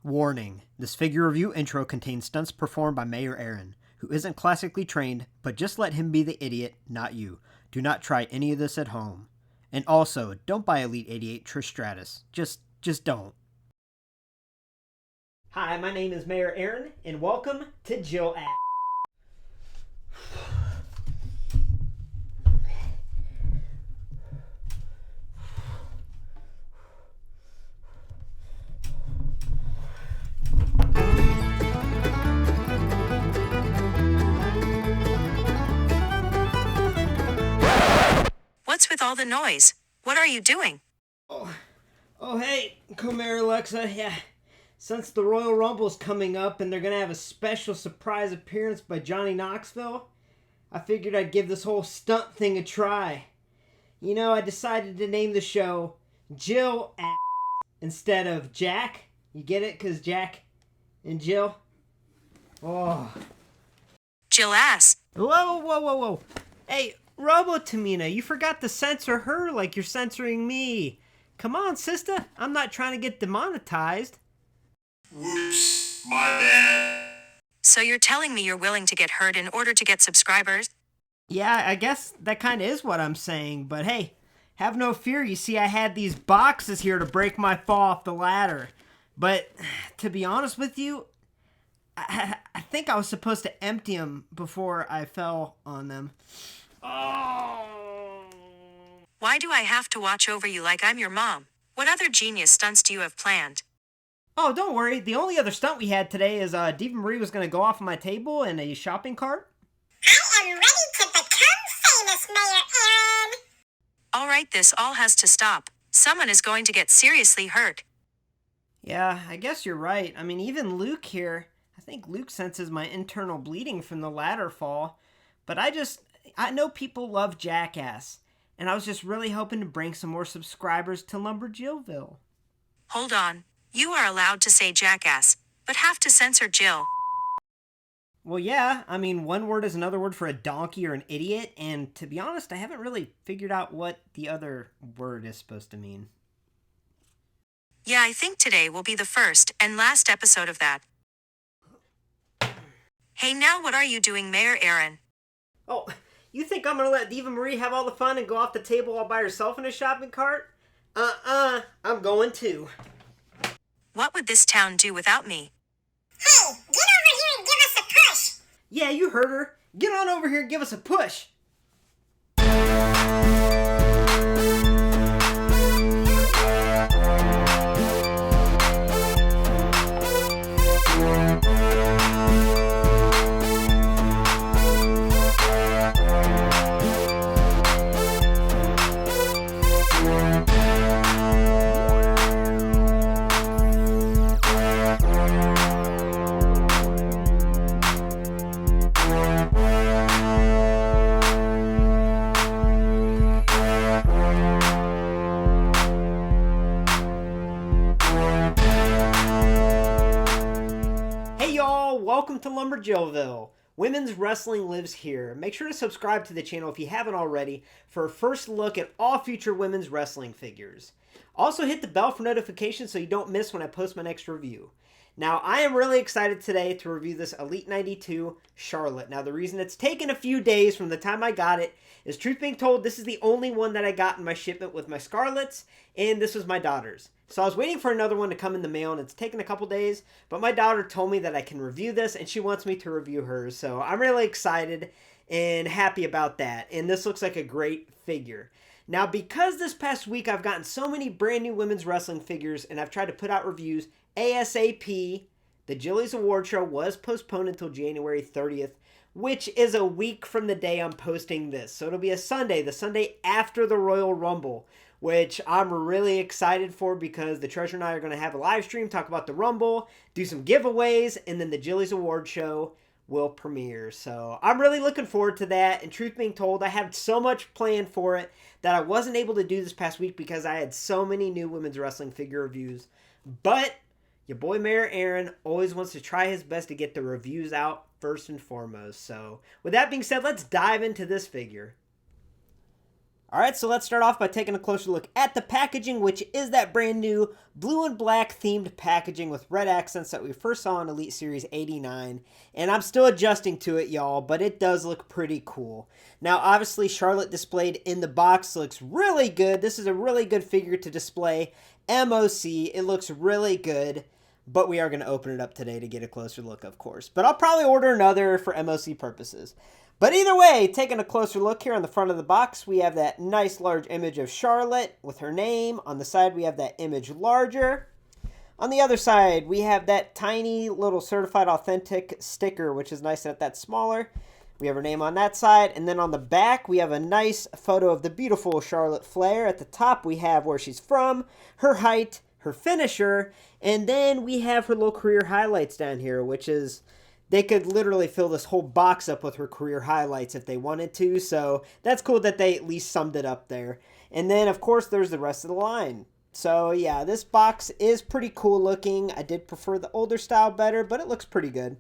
Warning: this figure review intro contains stunts performed by Mayor Aaron, who isn't classically trained, but just let him be the idiot, not you. Do not try any of this at home. And also, don't buy Elite 88 Trish Stratus. Just don't. Hi, my name is Mayor Aaron, and welcome to Jill Ass. What's with all the noise? What are you doing? Hey, come here, Alexa. Yeah, since the Royal Rumble's coming up and they're gonna have a special surprise appearance by Johnny Knoxville, I figured I'd give this whole stunt thing a try. You know, I decided to name the show Jill Ass instead of Jack. You get it? 'Cause Jack and Jill. Oh. Jill Ass. Whoa. Hey, Robo-Tamina, you forgot to censor her like you're censoring me. Come on, sister. I'm not trying to get demonetized. Whoops, my bad. So you're telling me you're willing to get hurt in order to get subscribers? Yeah, I guess that kind of is what I'm saying. But hey, have no fear. You see, I had these boxes here to break my fall off the ladder. But to be honest with you, I think I was supposed to empty them before I fell on them. Oh. Why do I have to watch over you like I'm your mom? What other genius stunts do you have planned? Oh, don't worry. The only other stunt we had today is Diva Marie was going to go off my table in a shopping cart. I am ready to become famous, Mayor Aaron. Alright, this all has to stop. Someone is going to get seriously hurt. Yeah, I guess you're right. I mean, even Luke here, I think Luke senses my internal bleeding from the ladder fall. But I know people love Jackass, and I was just really hoping to bring some more subscribers to LumberJillville. Hold on. You are allowed to say jackass, but have to censor Jill. Well, yeah, I mean, one word is another word for a donkey or an idiot, and to be honest, I haven't really figured out what the other word is supposed to mean. Yeah, I think today will be the first and last episode of that. Hey, now what are you doing, Mayor Aaron? Oh, you think I'm gonna let Diva Marie have all the fun and go off the table all by herself in a shopping cart? I'm going too. What would this town do without me? Hey, get over here and give us a push. Yeah, you heard her. Get on over here and give us a push. Welcome to LumberJillville. Women's wrestling lives here. Make sure to subscribe to the channel if you haven't already for a first look at all future women's wrestling figures. Also hit the bell for notifications so you don't miss when I post my next review. Now, I am really excited today to review this Elite 92 Charlotte. Now, the reason it's taken a few days from the time I got it is, truth being told, this is the only one that I got in my shipment with my Scarletts, and this was my daughter's. So I was waiting for another one to come in the mail, and it's taken a couple days, but my daughter told me that I can review this, and she wants me to review hers, so I'm really excited and happy about that, and this looks like a great figure. Now, because this past week I've gotten so many brand new women's wrestling figures, and I've tried to put out reviews ASAP, the Jillies Award Show was postponed until January 30th, which is a week from the day I'm posting this, so it'll be a Sunday, the Sunday after the Royal Rumble, which I'm really excited for because the Treasure and I are going to have a live stream, talk about the Rumble, do some giveaways, and then the Jillies Award Show will premiere. So I'm really looking forward to that, and truth being told, I had so much planned for it that I wasn't able to do this past week because I had so many new women's wrestling figure reviews. But your boy Mayor Aaron always wants to try his best to get the reviews out first and foremost. So with that being said, let's dive into this figure. Alright, so let's start off by taking a closer look at the packaging, which is that brand new blue and black themed packaging with red accents that we first saw in Elite Series 89. And I'm still adjusting to it, y'all, but it does look pretty cool. Now, obviously, Charlotte displayed in the box looks really good. This is a really good figure to display MOC. It looks really good, but we are going to open it up today to get a closer look, of course. But I'll probably order another for MOC purposes. But either way, taking a closer look here on the front of the box, we have that nice large image of Charlotte with her name. On the side, we have that image larger. On the other side, we have that tiny little certified authentic sticker, which is nice that that's smaller. We have her name on that side. And then on the back, we have a nice photo of the beautiful Charlotte Flair. At the top, we have where she's from, her height, her finisher, and then we have her little career highlights down here, which is... they could literally fill this whole box up with her career highlights if they wanted to, so that's cool that they at least summed it up there. And then, of course, there's the rest of the line. So, yeah, this box is pretty cool looking. I did prefer the older style better, but it looks pretty good.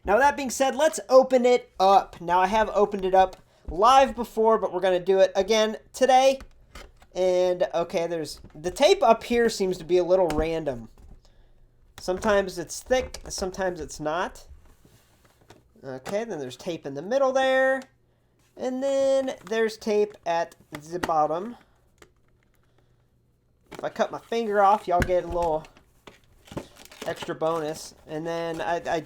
Now, with that being said, let's open it up. Now, I have opened it up live before, but we're going to do it again today. And, okay, there's the tape up here seems to be a little random. Sometimes it's thick, sometimes it's not. Okay, then there's tape in the middle there. And then there's tape at the bottom. If I cut my finger off, y'all get a little extra bonus. And then okay.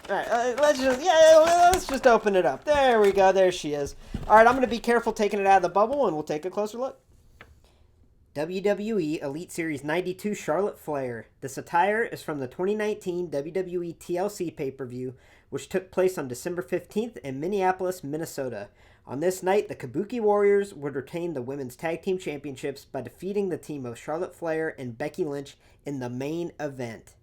Alright, let's just open it up. There we go, there she is. Alright, I'm going to be careful taking it out of the bubble and we'll take a closer look. WWE Elite Series 92 Charlotte Flair. This attire is from the 2019 WWE TLC pay-per-view, which took place on December 15th in Minneapolis, Minnesota. On this night, the Kabuki Warriors would retain the Women's Tag Team Championships by defeating the team of Charlotte Flair and Becky Lynch in the main event.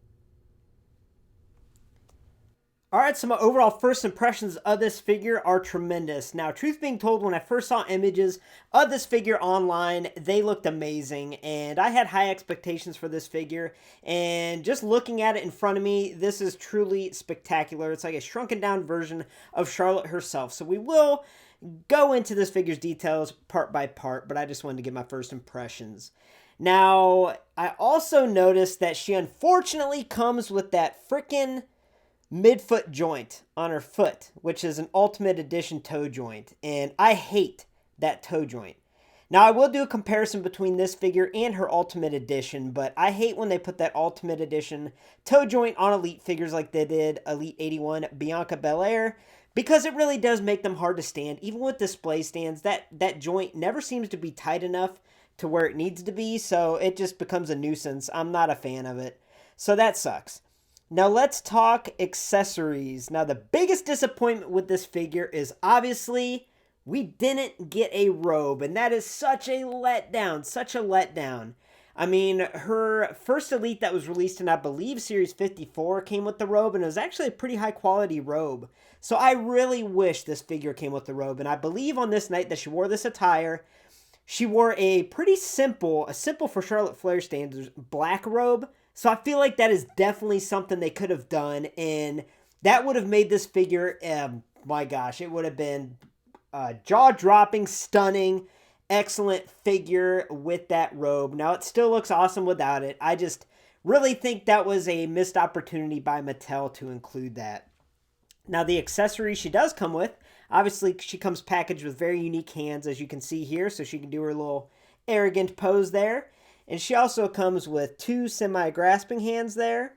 Alright, so my overall first impressions of this figure are tremendous. Now, truth being told, when I first saw images of this figure online, they looked amazing, and I had high expectations for this figure, and just looking at it in front of me, this is truly spectacular. It's like a shrunken down version of Charlotte herself, so we will go into this figure's details part by part, but I just wanted to give my first impressions. Now, I also noticed that she unfortunately comes with that frickin' midfoot joint on her foot, which is an Ultimate Edition toe joint, and I hate that toe joint. Now, I will do a comparison between this figure and her Ultimate Edition, but I hate when they put that Ultimate Edition toe joint on Elite figures like they did Elite 81 Bianca Belair, because it really does make them hard to stand. Even with display stands, that joint never seems to be tight enough to where it needs to be, so it just becomes a nuisance. I'm not a fan of it, so that sucks. Now let's talk accessories. Now the biggest disappointment with this figure is obviously we didn't get a robe, and that is such a letdown, such a letdown. I mean, her first Elite that was released in, I believe, Series 54 came with the robe, and it was actually a pretty high quality robe. So I really wish this figure came with the robe, and I believe on this night that she wore this attire, she wore a pretty simple, for Charlotte Flair standards, black robe. So I feel like that is definitely something they could have done, and that would have made this figure, my gosh, it would have been jaw-dropping, stunning, excellent figure with that robe. Now, it still looks awesome without it. I just really think that was a missed opportunity by Mattel to include that. Now, the accessories she does come with, obviously, she comes packaged with very unique hands, as you can see here, so she can do her little arrogant pose there. And she also comes with two semi-grasping hands there.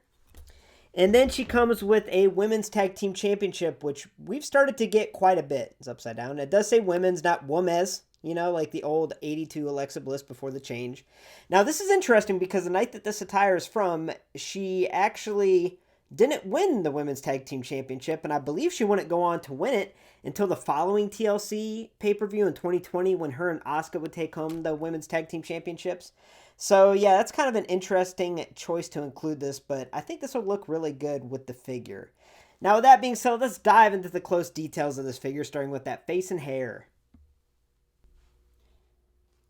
And then she comes with a Women's Tag Team Championship, which we've started to get quite a bit. It's upside down. It does say women's, not women's, you know, like the old 82 Alexa Bliss before the change. Now, this is interesting because the night that this attire is from, she actually didn't win the Women's Tag Team Championship, and I believe she wouldn't go on to win it until the following TLC pay-per-view in 2020 when her and Asuka would take home the Women's Tag Team Championships. So, yeah, that's kind of an interesting choice to include this, but I think this will look really good with the figure. Now, with that being said, let's dive into the close details of this figure, starting with that face and hair.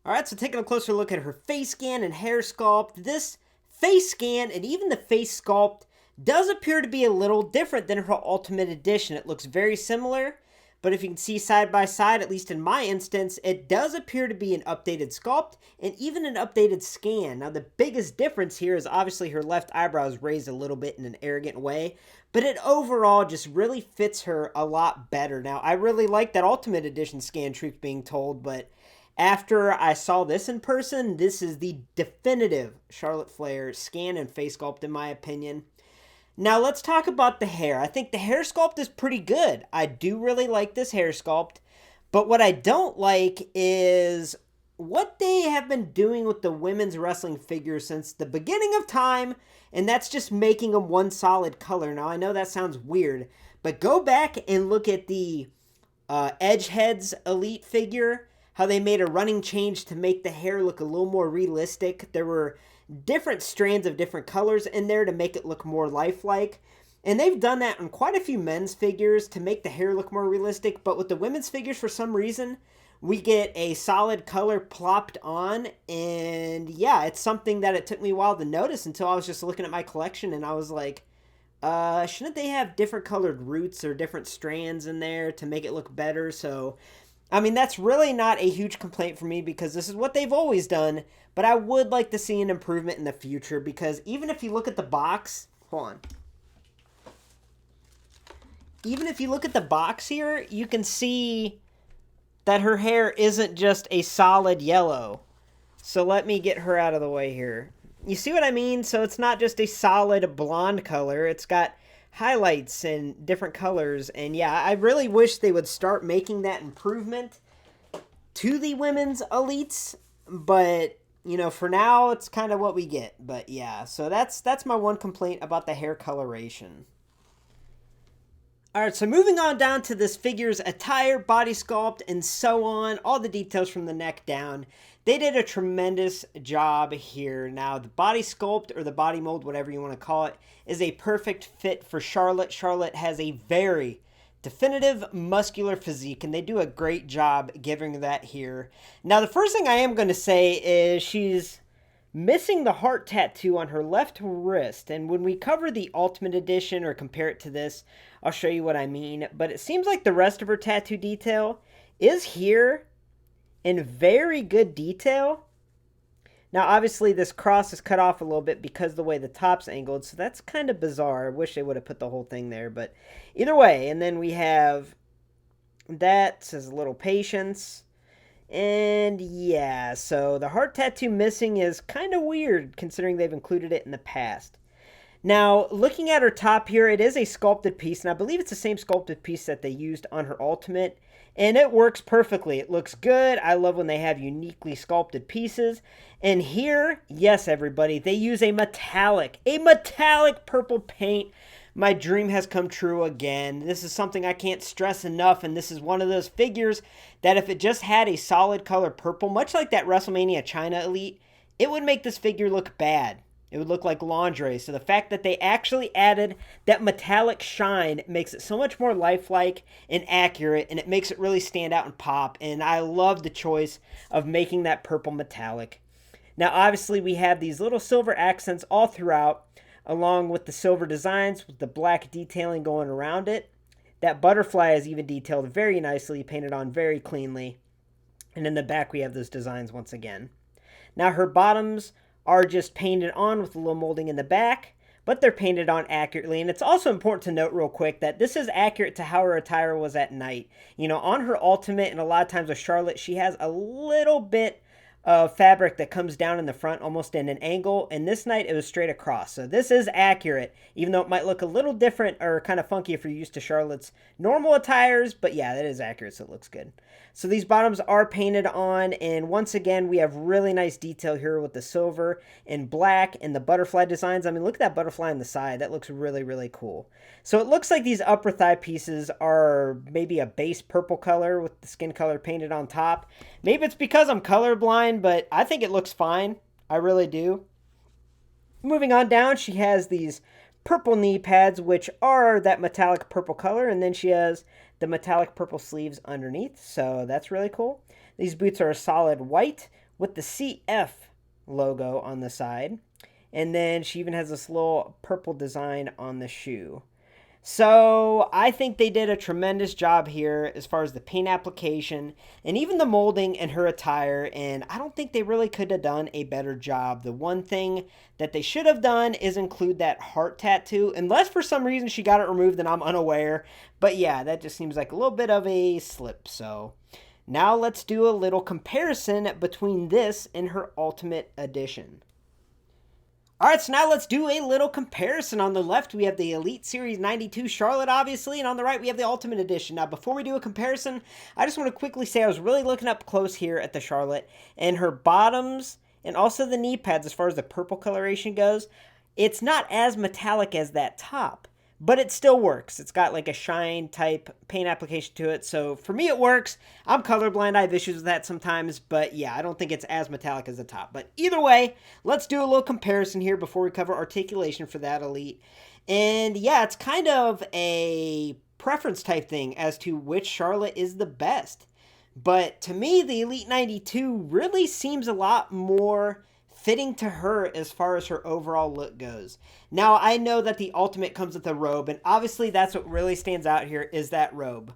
Alright, so taking a closer look at her face scan and hair sculpt, this face scan and even the face sculpt does appear to be a little different than her Ultimate Edition. It looks very similar, but if you can see side by side, at least in my instance, it does appear to be an updated sculpt and even an updated scan. Now, the biggest difference here is obviously her left eyebrow is raised a little bit in an arrogant way, but it overall just really fits her a lot better. Now, I really like that Ultimate Edition scan, truth being told, but after I saw this in person, this is the definitive Charlotte Flair scan and face sculpt in my opinion. Now let's talk about the hair. I think the hair sculpt is pretty good. I do really like this hair sculpt, but what I don't like is what they have been doing with the women's wrestling figures since the beginning of time, and that's just making them one solid color. Now I know that sounds weird, but go back and look at the Edgeheads Elite figure, how they made a running change to make the hair look a little more realistic. There were different strands of different colors in there to make it look more lifelike. And they've done that on quite a few men's figures to make the hair look more realistic. But with the women's figures, for some reason, we get a solid color plopped on. And yeah, it's something that it took me a while to notice until I was just looking at my collection and I was like, shouldn't they have different colored roots or different strands in there to make it look better? So I mean, that's really not a huge complaint for me because this is what they've always done, but I would like to see an improvement in the future because even if you look at the box, hold on. Even if you look at the box here, you can see that her hair isn't just a solid yellow. So let me get her out of the way here. You see what I mean? So it's not just a solid blonde color. It's got highlights and different colors, and yeah, I really wish they would start making that improvement to the women's elites, but you know, for now it's kind of what we get. But yeah, so that's my one complaint about the hair coloration. Alright, so moving on down to this figure's attire, body sculpt, and so on, all the details from the neck down. They did a tremendous job here. Now, the body sculpt, or the body mold, whatever you want to call it, is a perfect fit for Charlotte. Charlotte has a very definitive muscular physique, and they do a great job giving that here. Now, the first thing I am going to say is she's missing the heart tattoo on her left wrist, and when we cover the Ultimate Edition or compare it to this, I'll show you what I mean. But it seems like the rest of her tattoo detail is here in very good detail. Now, obviously, this cross is cut off a little bit because of the way the top's angled, so that's kind of bizarre. I wish they would have put the whole thing there, but either way. And then we have that says a little patience. And yeah, so the heart tattoo missing is kind of weird considering they've included it in the past. Now, looking at her top here, it is a sculpted piece, and I believe it's the same sculpted piece that they used on her Ultimate, and it works perfectly. It looks good. I love when they have uniquely sculpted pieces. And here, yes, everybody, they use a metallic purple paint. My dream has come true again. This is something I can't stress enough, and this is one of those figures that if it just had a solid color purple, much like that WrestleMania China Elite, it would make this figure look bad. It would look like lingerie. So the fact that they actually added that metallic shine makes it so much more lifelike and accurate, and it makes it really stand out and pop. And I love the choice of making that purple metallic. Now, obviously, we have these little silver accents all throughout, along with the silver designs with the black detailing going around it. That butterfly is even detailed very nicely, painted on very cleanly. And in the back, we have those designs once again. Now, her bottoms are just painted on with a little molding in the back, but they're painted on accurately. And it's also important to note real quick that this is accurate to how her attire was at night. You know, on her Ultimate, and a lot of times with Charlotte, she has a little bit of fabric that comes down in the front almost in an angle, and this night it was straight across. So this is accurate, even though it might look a little different or kind of funky if you're used to Charlotte's normal attires, but yeah, that is accurate, so it looks good. So these bottoms are painted on, and once again, we have really nice detail here with the silver and black and the butterfly designs. I mean, look at that butterfly on the side. That looks really, really cool. So it looks like these upper thigh pieces are maybe a base purple color with the skin color painted on top. Maybe it's because I'm colorblind, but I think it looks fine. I really do. Moving on down, she has these purple knee pads, which are that metallic purple color, and then she has the metallic purple sleeves underneath, so that's really cool. These boots are a solid white with the CF logo on the side, and then she even has this little purple design on the shoe. So I think they did a tremendous job here as far as the paint application and even the molding and her attire, and I don't think they really could have done a better job. The one thing that they should have done is include that heart tattoo, unless for some reason she got it removed and I'm unaware. But yeah, that just seems like a little bit of a slip. So now let's do a little comparison between this and her Ultimate Edition. Alright, so now let's do a little comparison. On the left, we have the Elite Series 92 Charlotte, obviously, and on the right, we have the Ultimate Edition. Now, before we do a comparison, I just want to quickly say I was really looking up close here at the Charlotte, and her bottoms and also the knee pads, as far as the purple coloration goes, it's not as metallic as that top, but it still works. It's got like a shine type paint application to it, so for me it works. I'm colorblind, I have issues with that sometimes, but yeah, I don't think it's as metallic as the top. But either way, let's do a little comparison here before we cover articulation for that Elite. And yeah, it's kind of a preference type thing as to which Charlotte is the best. But to me, the Elite 92 really seems a lot more fitting to her as far as her overall look goes. Now, I know that the Ultimate comes with a robe, and obviously that's what really stands out here is that robe.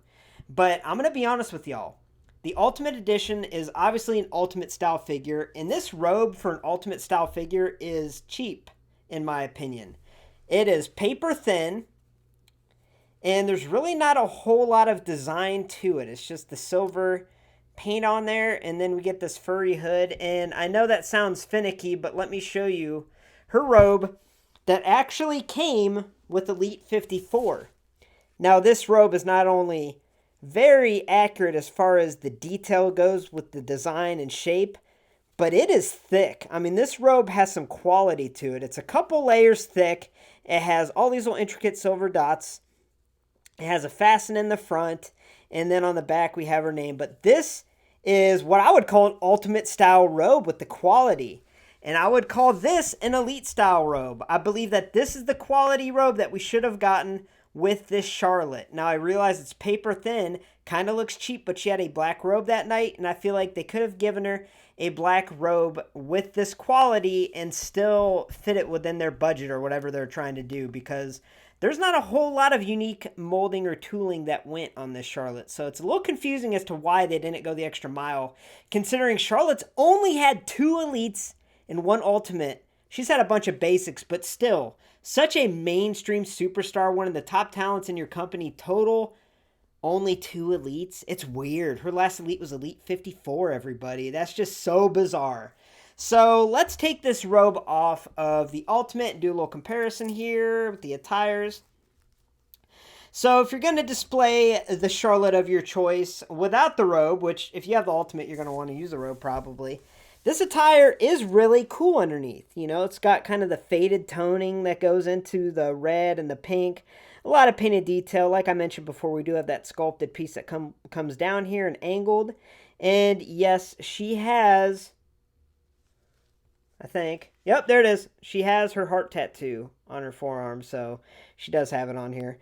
But I'm going to be honest with y'all. The Ultimate Edition is obviously an Ultimate style figure, and this robe for an Ultimate style figure is cheap, in my opinion. It is paper thin, and there's really not a whole lot of design to it. It's just the silver paint on there, and then we get this furry hood. And I know that sounds finicky, but let me show you her robe that actually came with Elite 54. Now, this robe is not only very accurate as far as the detail goes with the design and shape, but it is thick. I mean, this robe has some quality to it. It's a couple layers thick. It has all these little intricate silver dots. It has a fasten in the front, and then on the back we have her name. But this is what I would call an Ultimate style robe with the quality. And I would call this an Elite style robe. I believe that this is the quality robe that we should have gotten with this Charlotte. Now, I realize it's paper thin, kind of looks cheap, but she had a black robe that night, and I feel like they could have given her a black robe with this quality and still fit it within their budget or whatever they're trying to do, because there's not a whole lot of unique molding or tooling that went on this Charlotte. So it's a little confusing as to why they didn't go the extra mile, considering Charlotte's only had 2 Elites and 1 Ultimate. She's had a bunch of basics, but still, such a mainstream superstar, one of the top talents in your company, total only 2 Elites. It's weird. Her last Elite was Elite 54, everybody. That's just so bizarre. So let's take this robe off of the Ultimate and do a little comparison here with the attires. So if you're going to display the Charlotte of your choice without the robe, which if you have the Ultimate, you're going to want to use the robe probably, this attire is really cool underneath. You know, it's got kind of the faded toning that goes into the red and the pink. A lot of painted detail. Like I mentioned before, we do have that sculpted piece that comes down here and angled. And yes, she has, I think, yep, there it is. She has her heart tattoo on her forearm, so she does have it on here.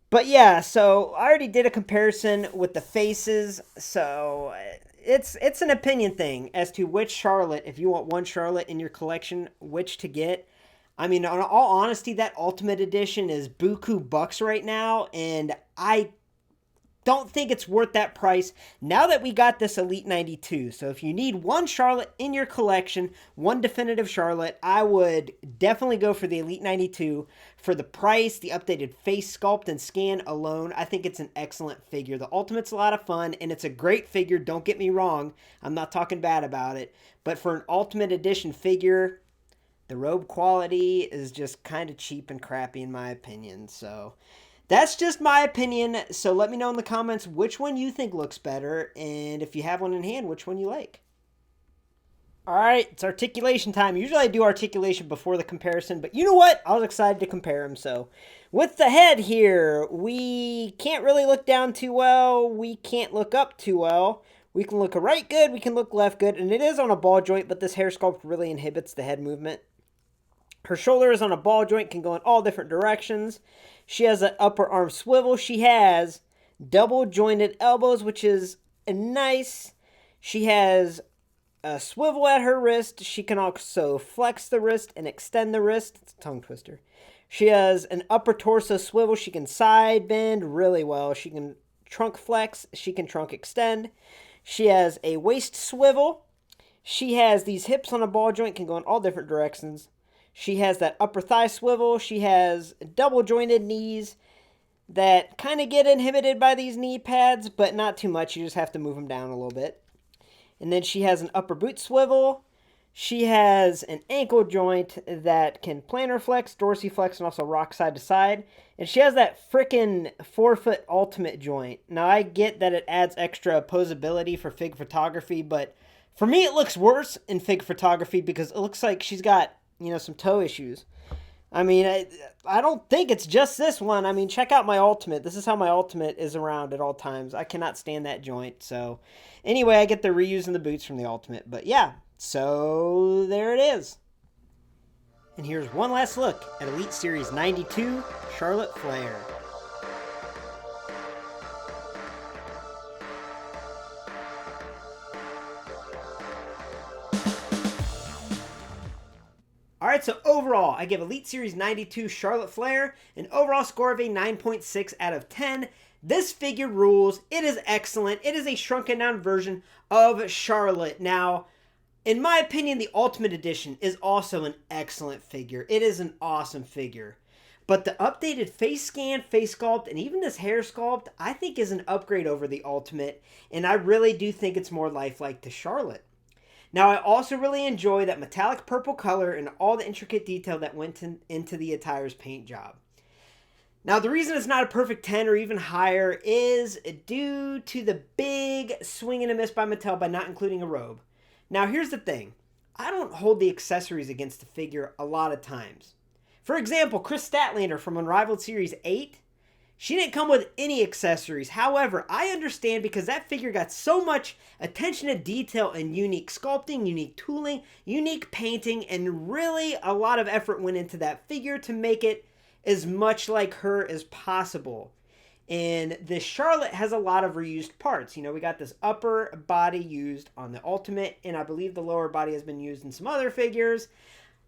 But yeah, so I already did a comparison with the faces, so it's an opinion thing as to which Charlotte, if you want one Charlotte in your collection, which to get. I mean, in all honesty, that Ultimate Edition is buku bucks right now, and I don't think it's worth that price now that we got this Elite 92. So if you need one Charlotte in your collection, one definitive Charlotte, I would definitely go for the Elite 92. For the price, the updated face sculpt and scan alone, I think it's an excellent figure. The Ultimate's a lot of fun, and it's a great figure. Don't get me wrong. I'm not talking bad about it. But for an Ultimate Edition figure, the robe quality is just kind of cheap and crappy in my opinion. So that's just my opinion, so let me know in the comments which one you think looks better, and if you have one in hand, which one you like. Alright, it's articulation time. Usually I do articulation before the comparison, but you know what? I was excited to compare them, so. With the head here, we can't really look down too well, we can't look up too well. We can look right good, we can look left good, and it is on a ball joint, but this hair sculpt really inhibits the head movement. Her shoulder is on a ball joint, can go in all different directions. She has an upper arm swivel. She has double jointed elbows, which is nice. She has a swivel at her wrist. She can also flex the wrist and extend the wrist. It's a tongue twister. She has an upper torso swivel. She can side bend really well. She can trunk flex. She can trunk extend. She has a waist swivel. She has these hips on a ball joint, can go in all different directions. She has that upper thigh swivel. She has double jointed knees that kind of get inhibited by these knee pads, but not too much. You just have to move them down a little bit. And then she has an upper boot swivel. She has an ankle joint that can plantar flex, dorsiflex, and also rock side to side. And she has that frickin' forefoot ultimate joint. Now, I get that it adds extra opposability for fig photography, but for me, it looks worse in fig photography because it looks like she's got, some toe issues. I mean, I don't think it's just this one. I mean, check out my ultimate. This is how my ultimate is around at all times. I cannot stand that joint. So, anyway, I get the reusing the boots from the ultimate. But yeah, so there it is. And here's one last look at Elite Series 92, Charlotte Flair. Alright, so overall, I give Elite Series 92 Charlotte Flair an overall score of a 9.6 out of 10. This figure rules. It is excellent. It is a shrunken down version of Charlotte. Now, in my opinion, the Ultimate Edition is also an excellent figure. It is an awesome figure. But the updated face scan, face sculpt, and even this hair sculpt, I think is an upgrade over the Ultimate. And I really do think it's more lifelike to Charlotte. Now, I also really enjoy that metallic purple color and all the intricate detail that went into the Attire's paint job. Now, the reason it's not a perfect 10 or even higher is due to the big swing and a miss by Mattel by not including a robe. Now, here's the thing. I don't hold the accessories against the figure a lot of times. For example, Chris Statlander from Unrivaled Series 8, she didn't come with any accessories. However, I understand because that figure got so much attention to detail and unique sculpting, unique tooling, unique painting, and really a lot of effort went into that figure to make it as much like her as possible. And this Charlotte has a lot of reused parts. We got this upper body used on the Ultimate, and I believe the lower body has been used in some other figures.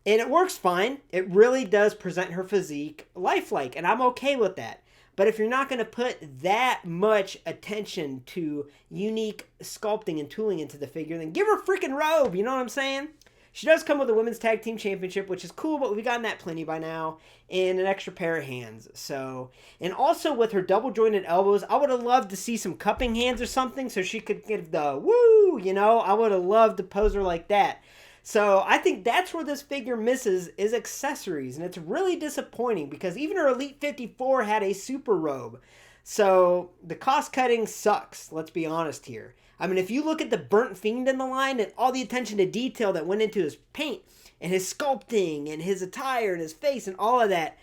And it works fine. It really does present her physique lifelike, and I'm okay with that. But if you're not going to put that much attention to unique sculpting and tooling into the figure, then give her a freaking robe, you know what I'm saying? She does come with a Women's Tag Team Championship, which is cool, but we've gotten that plenty by now, and an extra pair of hands. So, and also with her double jointed elbows, I would have loved to see some cupping hands or something so she could give the woo, I would have loved to pose her like that. So I think that's where this figure misses is accessories, and it's really disappointing because even her Elite 54 had a super robe. So the cost cutting sucks, let's be honest here. I mean, if you look at the Burnt Fiend in the line and all the attention to detail that went into his paint and his sculpting and his attire and his face and all of that,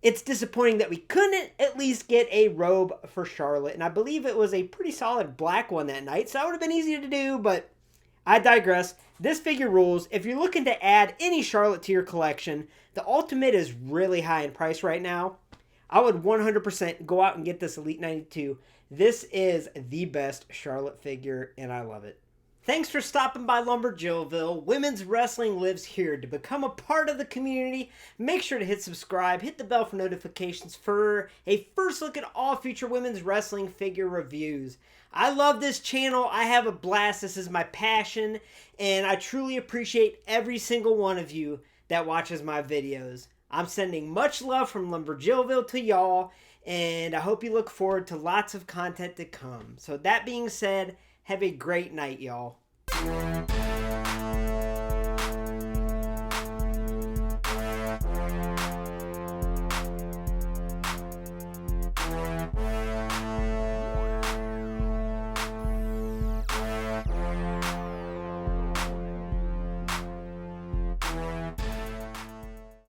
it's disappointing that we couldn't at least get a robe for Charlotte. And I believe it was a pretty solid black one that night, so that would have been easy to do, but I digress. This figure rules. If you're looking to add any Charlotte to your collection, the Ultimate is really high in price right now. I would 100% go out and get this Elite 92. This is the best Charlotte figure, and I love it. Thanks for stopping by LumberJillville. Women's wrestling lives here. To become a part of the community, make sure to hit subscribe, hit the bell for notifications for a first look at all future women's wrestling figure reviews. I love this channel. I have a blast. This is my passion, and I truly appreciate every single one of you that watches my videos. I'm sending much love from LumberJillville to y'all, and I hope you look forward to lots of content to come. So that being said, have a great night, y'all.